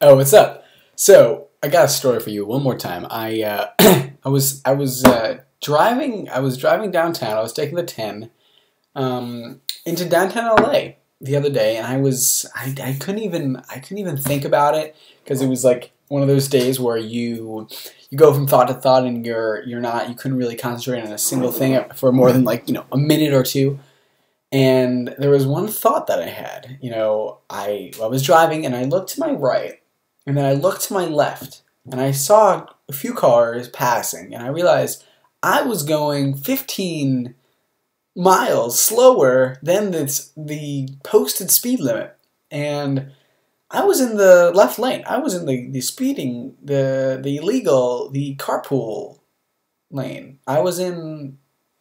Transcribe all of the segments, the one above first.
Oh, what's up? So I got a story for you one more time. I was driving downtown. I was taking the 10 into downtown LA the other day, and I couldn't even think about it because it was like one of those days where you go from thought to thought, and you couldn't really concentrate on a single thing for more than a minute or two. And there was one thought that I had. I was driving and I looked to my right, and then I looked to my left, and I saw a few cars passing, and I realized I was going 15 miles slower than the posted speed limit. And I was in the left lane. I was in the speeding, the illegal, the carpool lane. I was in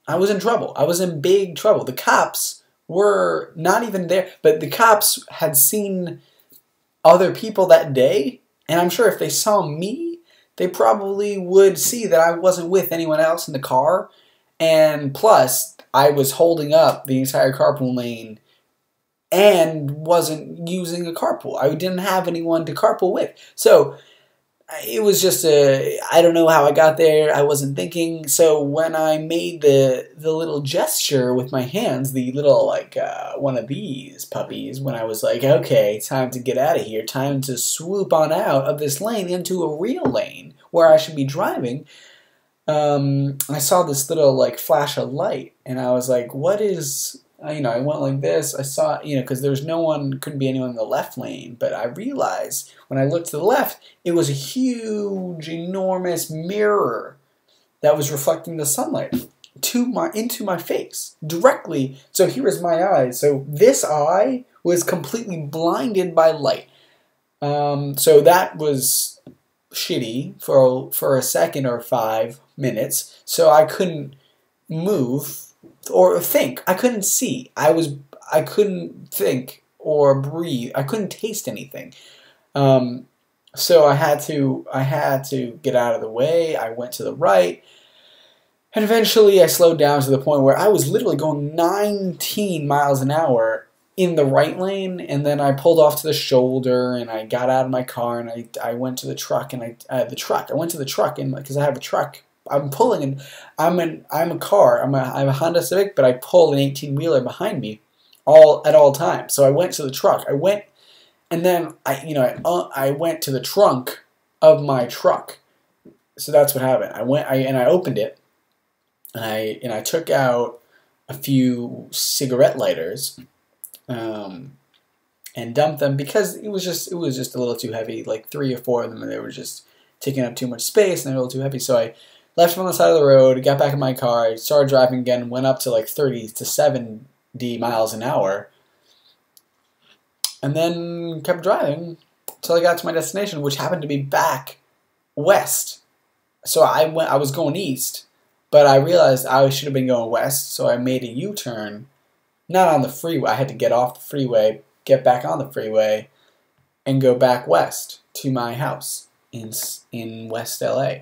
trouble. I was in big trouble. The cops were not even there, but the cops had seen other people that day, and I'm sure if they saw me, they probably would see that I wasn't with anyone else in the car, and plus, I was holding up the entire carpool lane and wasn't using a carpool. I didn't have anyone to carpool with. So it was just I don't know how I got there. I wasn't thinking. So when I made the little gesture with my hands, the little one of these puppies, when I was like, okay, time to get out of here, time to swoop on out of this lane into a real lane where I should be driving, I saw this little flash of light, and I was like, what is... I went like this. I saw, because there's couldn't be anyone in the left lane. But I realized when I looked to the left, it was a huge, enormous mirror that was reflecting the sunlight into my face directly. So here is my eyes. So this eye was completely blinded by light. So that was shitty for a second or 5 minutes. So I couldn't move or think. I couldn't see. I couldn't think or breathe. I couldn't taste anything. So I had to get out of the way. I went to the right, and eventually I slowed down to the point where I was literally going 19 miles an hour in the right lane, and then I pulled off to the shoulder, and I got out of my car, and I went to the truck, and I went to the truck, and because I have a truck. I'm pulling, and I'm a car. I have a Honda Civic, but I pull an 18-wheeler behind me, at all times. So I went to the truck. I went, and then I went to the trunk of my truck. So that's what happened. I opened it, and I took out a few cigarette lighters, and dumped them because it was just a little too heavy. Like 3 or 4 of them, and they were just taking up too much space, and they're a little too heavy. So I left them on the side of the road, got back in my car, started driving again, went up to 30 to 70 miles an hour, and then kept driving until I got to my destination, which happened to be back west. So I was going east, but I realized I should have been going west, so I made a U-turn, not on the freeway. I had to get off the freeway, get back on the freeway, and go back west to my house in West LA.